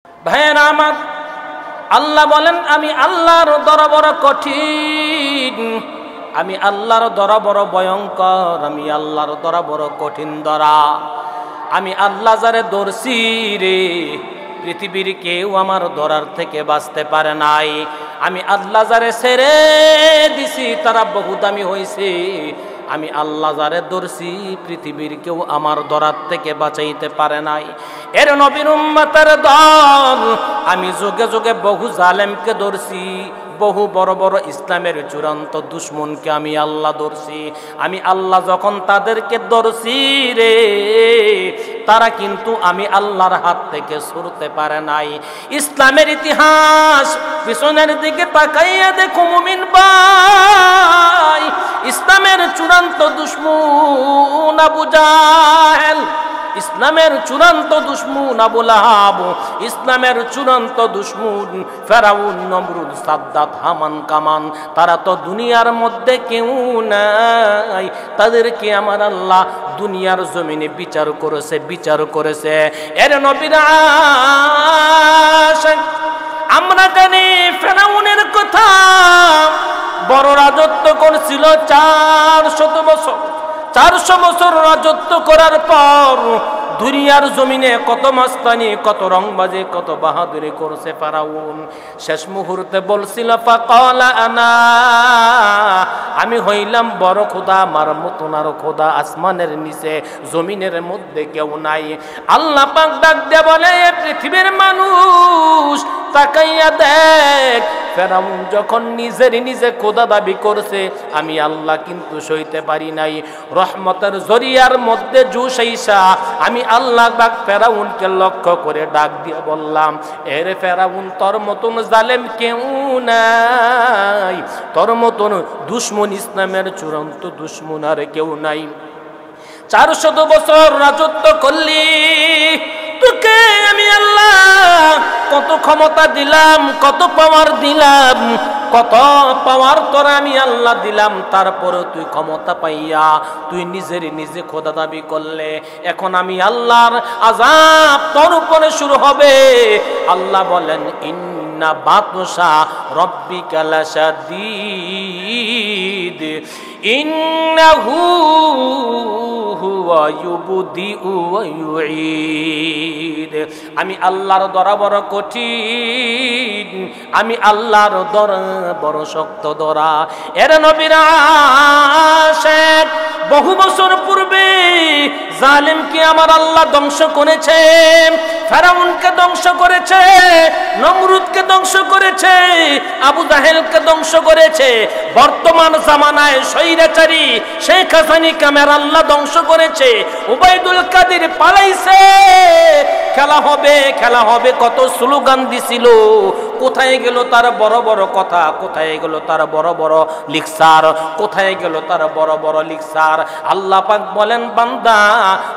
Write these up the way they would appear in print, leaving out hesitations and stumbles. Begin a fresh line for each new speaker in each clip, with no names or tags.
ভাইয়েরা আমার, আল্লাহ বলেন আমি আল্লাহর দর বড় কঠিন, আমি আল্লাহর দর বড় ভয়ঙ্কর, আমি আল্লাহর দর বড় কঠিন দরা। আমি আল্লাহ যারে ধরছি রে, পৃথিবীর কেউ আমার ধরার থেকে বাঁচতে পারে নাই। আমি আল্লাহ যারে ছেড়ে দিছি তারা বহু দামি হয়েছে। আমি আল্লাহ যারে ধরছি পৃথিবীর কেউ আমার ধরার থেকে বাঁচাইতে পারে নাই। এর নবীর উম্মতের দল, আমি যুগে যুগে বহু জালেমকে ধরছি, বহু বড় বড় ইসলামের চূড়ান্ত দুশ্মনকে আমি আল্লাহ ধরছি। আমি আল্লাহ যখন তাদেরকে ধরছি রে, তারা কিন্তু আমি আল্লাহর হাত থেকে সরতে পারে নাই। ইসলামের ইতিহাস পিছনের দিকে তাকাইয়া দেখো মুমিন ভাই, ইসলামের চূড়ান্ত দুশ্মন আবু জাহেল, ইসলামের চূড়ান্ত দুশ্মন আবু লাহাব, ইসলামের চূড়ান্ত দুশ্মন ফেরাউন, নমরুদ, সাদ্দাত, হামান, কামান, তারা তো দুনিয়ার মধ্যে কেউ নাই। তাদেরকে আমার আল্লাহ দুনিয়ার জমিনে বিচার করেছে। এর নবীর আশিক আমরা জানি ফেরাউনের কথা, বড় রাজত্ব করছিল 400 বছর। 400 বছর রাজত্ব করার পর দুনিয়ার জমিনে কত মাস্তানি, কত রংবাজি, কত বাহাদুরি করছে ফেরাউন। শেষ মুহূর্তে বলছিল ফাকালা আনা, আমি হইলাম বড় খোদা, আমার মতন আর খোদা আসমানের নিচে জমিনের মধ্যে কেউ নাই। আল্লাহ পাক ডাক দিয়ে বলে, পৃথিবীর মানুষ তাকাইয়া দেখ, ফেরাউন যখন নিজে খোদা দাবি করছে, আমি আল্লাহ কিন্তু সইতে পারি নাই। রহমতের জরিয়ার মধ্যে জুসাইসা আমি আল্লাহ পাক ফেরাউনকে লক্ষ্য করে ডাক দিয়ে বললাম, এরে ফেরাউন, তোর মতন জালেম কেউ নাই, তোর মতন দুশ্মন, ইসলামের চূড়ান্ত দুশ্মন আর কেউ নাই। 400 বছর রাজত্ব করলি, তোকে আমি আল্লাহ কত ক্ষমতা দিলাম, কত পাওয়ার দিলাম, কত পাওয়ার তোরা আমি আল্লাহ দিলাম, তারপরে তুই ক্ষমতা পাইয়া তুই নিজে খোদা দাবি করলে। এখন আমি আল্লাহর আযাব তোর উপরে শুরু হবে। আল্লাহ বলেন, ইন্না বাতশা রাব্বিকা লাশাদীদ ইন্নাহু হুয়া ইউবদিউ ওয়া ইউঈদ। আমি আল্লাহর দরা বড় কঠিন, আমি আল্লাহর দরা বড় শক্ত দরা। এর নবীর আশিক বহু বছর পূর্বে জালিমকে আমার আল্লাহ ধ্বংস করেছে, ফেরাউনকে ধ্বংস করেছে, নমরুদকে ধ্বংস করেছে, আবু জাহেলকে ধ্বংস করেছে। বর্তমান জামানায় স্বৈরাচারী শেখ হাসিনাকে আমার আল্লাহ ধ্বংস করেছে। উবাইদুল কাদের পালাইছে। খেলা হবে কত স্লোগান দিছিল, কোথায় গেল তার বড় বড় কথা, কোথায় গেল তার বড় বড় লিকসার, কোথায় গেল তার বড় বড় লিকসার। আল্লাহ পাক বলেন, বান্দা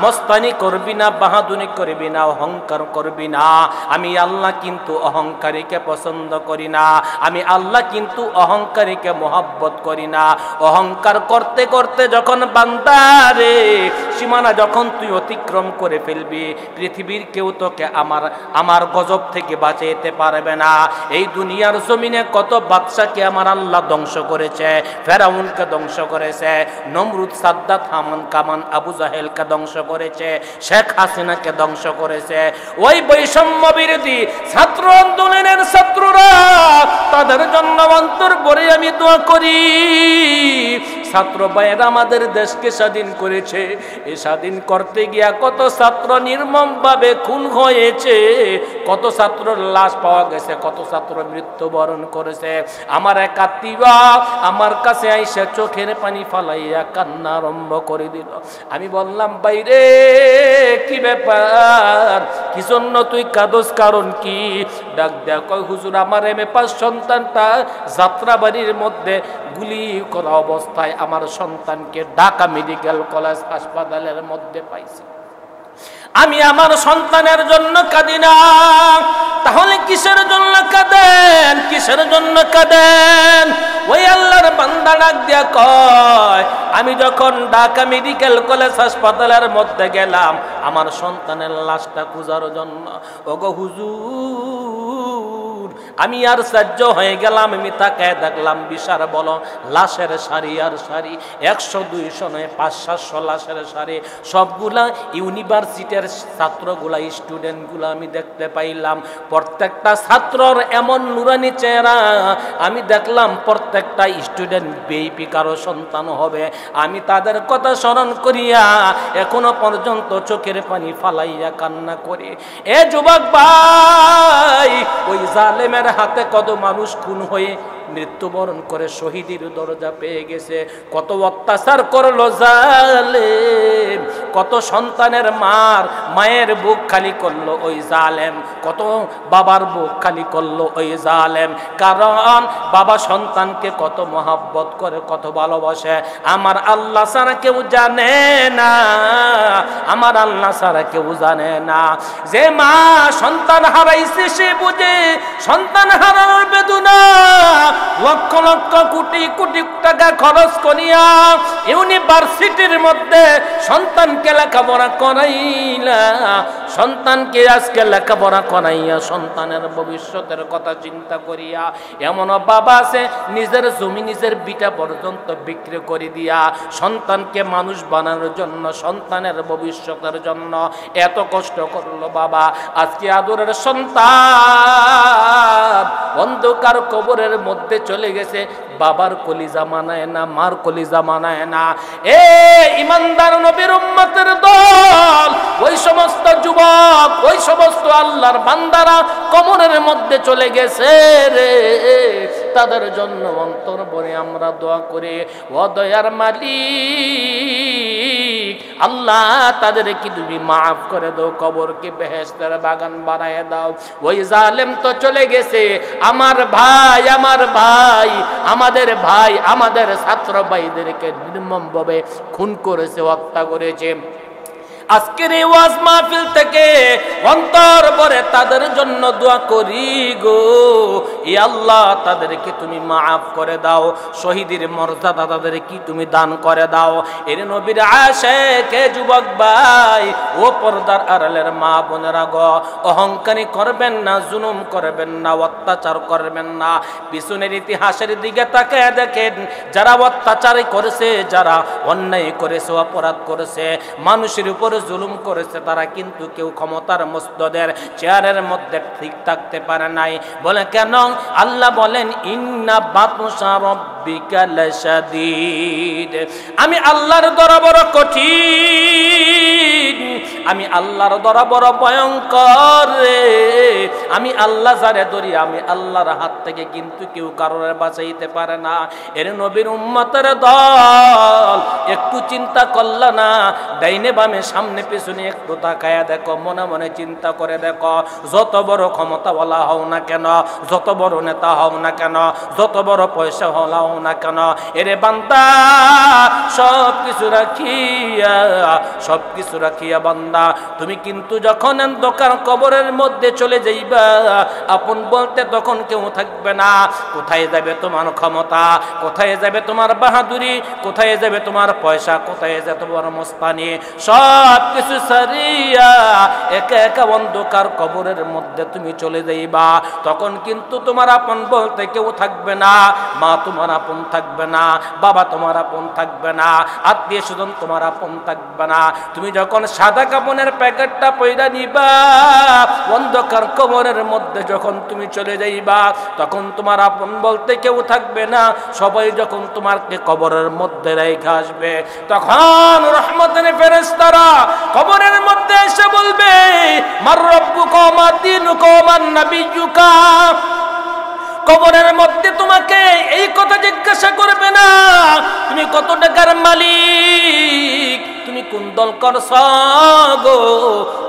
মস্তানি করবি না, বাহাদুরি করবি না, অহংকার করবি না। আমি আল্লাহ কিন্তু অহংকারীকে পছন্দ করি না, আমি আল্লাহ কিন্তু অহংকারীকে মহব্বত করি না। অহংকার করতে করতে যখন বান্দারে সীমানা যখন তুই অতিক্রম করে ফেলবি, পৃথিবীর কেউ তোকে আমার গজব থেকে বাঁচাইতে পারবে না। এই দুনিয়ার জমিনে কত বাদশাকে আমার আল্লাহ ধ্বংস করেছে, ফেরাউনকে ধ্বংস করেছে, নমরুদ, সাদ্দাত, হামান, কামান, আবু জাহেলকে ধ্বংস করেছে, শেখ হাসিনাকে ধ্বংস করেছে। ওই বৈষম্য বিরোধী ছাত্র আন্দোলনের ছাত্ররা, তাদের জন্য অন্তর ভরে আমি দোয়া করি। ছাত্র ভাইয়েরা আমাদের দেশকে স্বাধীন করেছে, এই স্বাধীন করতে গিয়া কত ছাত্র নির্মমভাবে খুন হয়েছে, কত ছাত্রর লাশ পাওয়া গেছে, কত ছাত্র মৃত্যুবরণ করেছে। আমার এক আত্মীয় আমার কাছে আইসা চোখের পানি ফালাইয়া কান্না আরম্ভ করে দিল। আমি বললাম, বাইরে কি ব্যাপার, কি জন্য তুই কাঁদস, কারণ কি? ডাক দেয়া কয়, হুজুর আমার M.A. সন্তানটা যাত্রাবাড়ির মধ্যে গুলি করা অবস্থায় আমার সন্তানকে ঢাকা মেডিকেল কলেজ হাসপাতালের মধ্যে পাইছি। আমি আমার সন্তানের জন্য কাঁদি না, তাহলে কিসের জন্য কাঁদেন? কিসের জন্য কাঁদেন? ওই আল্লাহর বান্দা ডাক দিয়া কয়, আমি যখন ঢাকা মেডিকেল কলেজ হাসপাতালের মধ্যে গেলাম আমার সন্তানের লাশটা খোঁজার জন্য, ওগো হুজুর আমি আর সহ্য হয়ে গেলাম। আমি তাকায় দেখলাম বিশাল বলো লাশের সারি আর সারি, 100-200 নয় 500-700 লাশের সারি, সবগুলা ইউনিভার্সিটির ছাত্রগুলা স্টুডেন্টগুলা আমি দেখতে পাইলাম। প্রত্যেকটা ছাত্রর এমন নুরানি চেহারা, আমি দেখলাম প্রত্যেকটা স্টুডেন্ট বিএপি কারো সন্তান হবে। আমি তাদের কথা স্মরণ করিয়া এখনো পর্যন্ত চোখের পানি ফালাইয়া কান্না করি। এ যুবক ভাই, ওই জালেমের হাতে কত মানুষ খুন হয়ে মৃত্যুবরণ করে শহীদের দরজা পেয়ে গেছে। কত অত্যাচার করলো জালেম, কত সন্তানের মায়ের বুক খালি করলো ওই জালেম, কত বাবার বুক খালি করলো ওই জালেম। কারণ বাবা সন্তানকে কত মহাব্বত করে, কত ভালোবাসে। আমার আল্লাহ ছাড়া কেউ জানে না, আমার আল্লাহ ছাড়া কেউ জানে না। যে মা সন্তান হারাইছে সে বুঝে সন্তান হারানোর বেদনা। লক্ষ লক্ষ কোটি কোটি টাকা খরচ করিয়া ইউনিভার্সিটির মধ্যে সন্তানকে লেখাপড়া করাইলা, সন্তানকে আজকে লেখাপড়া করাইয়া সন্তানের ভবিষ্যতের কথা চিন্তা করিয়া এমন বাবা আছে নিজের জমি নিজের বিটা পর্যন্ত বিক্রি করে দিয়া সন্তানকে মানুষ বানানোর জন্য, সন্তানের ভবিষ্যতের জন্য এত কষ্ট করলো বাবা। আজকে আদরের সন্তান অন্ধকার কবরের মধ্যে চলে গেছে, বাবার কলিজা মানায় না, মার কলিজা মানায় না। এ ইমানদার নবীর উম্মতের দল, ওই সমস্ত যুবক, ওই সমস্ত আল্লাহর বান্দারা কবরের মধ্যে চলে গেছে রে, তাদের জন্য অন্তর ভরে আমরা দোয়া করে, ও দয়ার মালিক আল্লাহ তাদেরকে তুমি মাফ করে দাও, কবরকে বেহেশতের বাগান বানায় দাও। ওই জালেম তো চলে গেছে, আমার ভাই, আমার ভাই, আমাদের ভাই, আমাদের ছাত্র ভাইদেরকে নির্মমভাবে খুন করেছে, হত্যা করেছে। আজকের এই ওয়াজ মাহফিল থেকে অন্তর ভরে তাদের জন্য দোয়া করি গো, ই আল্লাহ তাদেরকে তুমি মাফ করে দাও, শহীদের মর্যাদা তাদেরকে তুমি দান করে দাও। এর নবীর আশিক যুবক ভাই ও পর্দার আড়ালের মা বোনেরা গো, অহংকারী করবেন না, জুলুম করবেন না, অত্যাচার করবেন না। পিছনের ইতিহাসের দিকে তাকায় দেখেন, যারা অত্যাচার করেছে, যারা অন্যায় করেছে, অপরাধ করেছে, মানুষের উপর জুলুম করেছে, তারা কিন্তু কেউ ক্ষমতার মসনদের চেয়ারের মধ্যে ঠিক থাকতে পারে নাই। বলে কেন? আল্লাহ বলেন ইন্না বাতশা রাব্বিকা লাশাদীদ, আমি আল্লাহর দরবার কঠিন, আমি আল্লাহর দরবার ভয়ঙ্কর, আমি আল্লাহ যারে ধরি, আমি আল্লাহর হাত থেকে কিন্তু কেউ কারোর বাঁচাইতে পারে না। এর নবীর উম্মতের দল একটু চিন্তা করলা না? ডাইনে বামে সামনে পিছনে একটু তাকায়া দেখো, মনে মনে চিন্তা করে দেখো, যত বড় ক্ষমতাওয়ালা হও না কেন, যত বড় নেতা হও না কেন, যত বড় পয়সা হও না কেন, এরে বান্দা সবকিছু রাখিয়া বান্দা তুমি কিন্তু যখন অন্ধকার কবরের মধ্যে চলে যাইবা, আপন বলতে তখন কেউ থাকবে না। কোথায় যাবে তোমার ক্ষমতা, কোথায় যাবে তোমার বাহাদুরি, কোথায় যাবে তোমার পয়সা, কোথায় যাবে তোমার মস্তানি, সব কিছু সারিয়া একা একা অন্ধকার কবরের মধ্যে তুমি চলে যাইবা। তখন কিন্তু তোমার আপন বলতে কেউ থাকবে না, মা তোমার আপন থাকবে না, বাবা তোমার আপন থাকবে না, আত্মীয় স্বজন তোমার আপন থাকবে না। তুমি যখন সাদা কাপড়ের প্যাকেটটা পয়দা নিবা, অন্ধকার কবরের মধ্যে যখন তুমি চলে যাইবা, তখন তোমার আপন বলতে কেউ থাকবে না। সবাই যখন তোমাকে কবরের মধ্যে রেখে আসবে, তখন রহমতের ফেরেশতারা কবরের মধ্যে এসে বলবে মার রব্বুকা ওয়া মা দীনুকা ওয়া মান নাবিয়্যুকা। কবরের মধ্যে তোমাকে এই কথা জিজ্ঞাসা করবে না তুমি কত টাকার মালিক, তুমি কোন দল করছ গো,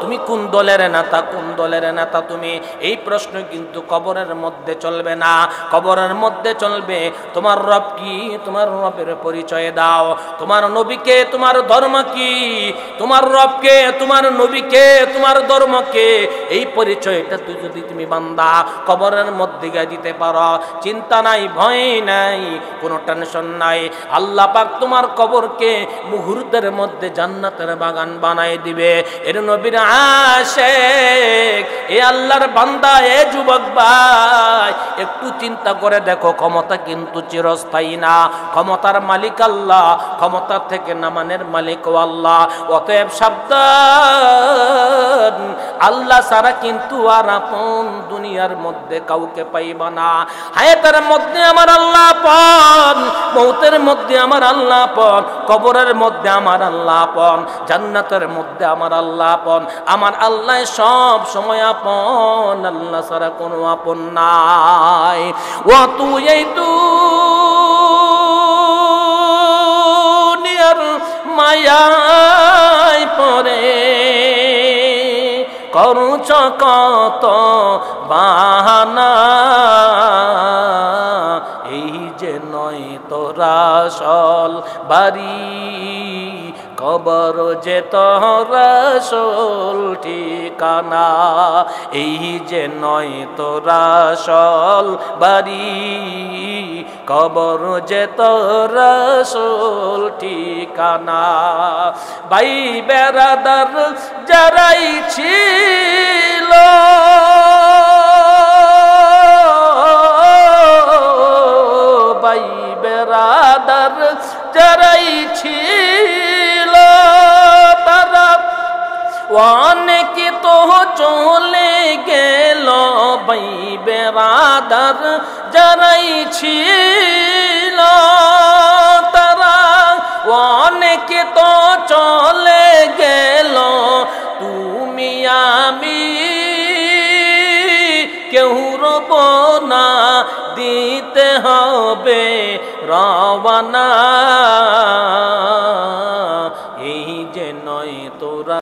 তুমি কোন দলের নেতা, কোন দলের নেতা তুমি? এই প্রশ্ন কিন্তু কবরের মধ্যে চলবে না। কবরের মধ্যে চলবে তোমার রব কি, তোমার রবের পরিচয় দাও, তোমার নবীকে, তোমার ধর্ম কি, তোমার রবকে, তোমার নবীকে, তোমার ধর্মকে, এই পরিচয়টা তুই যদি তুমি বান্দা কবরের মধ্যে গিয়ে দিতে পারো, চিন্তা নাই, ভয় নাই, কোনো টেনশন নাই। আল্লাহ পাক তোমার কবরকে মুহূর্তের মধ্যে জান্নাতের বাগান বানাই দিবে। এর নবীর আশিক, এ আল্লাহর বান্দা, এ যুবক ভাই, একটু চিন্তা করে দেখো, ক্ষমতা কিন্তু চিরস্থায়ী না। ক্ষমতার মালিক আল্লাহ, ক্ষমতা থেকে নামানের মালিক ও আল্লাহ। অতএব সাবধান, আল্লাহ ছাড়া কিন্তু আর আপন দুনিয়ার মধ্যে কাউকে পাইবা না। হায়াতের মধ্যে আমার আল্লাহ আপন, মৌতের মধ্যে আমার আল্লাহ আপন, কবরের মধ্যে আমার আল্লাহ আপন, জান্নাতের মধ্যে আমার আল্লাহ আপন। আমার আল্লাহ সব সময় আপন, আল্লাহ ছাড়া কোনো আপন নাই। ও তুই এই দুনিয়ার মায়ায় পড়ে করুছ কত বাহানা, এই যে নয় তোরা আসল বাড়ি, কবর যে তোরা আসল ঠিকানা। এই যে নয় তোরা আসল বাড়ি, কবর যে তোরা আসল ঠিকানা। ভাই বেরাদার যারাই ছিল, ভাই বেরাদার যারাই ছিল, তারা অনেক তো চলে গেল। ভাই বেরাদার যারাই ছিল, তারা অনেক তো চলে গেল। তুমি আমি কেউ রব না, দিতে হবে রওয়ানা।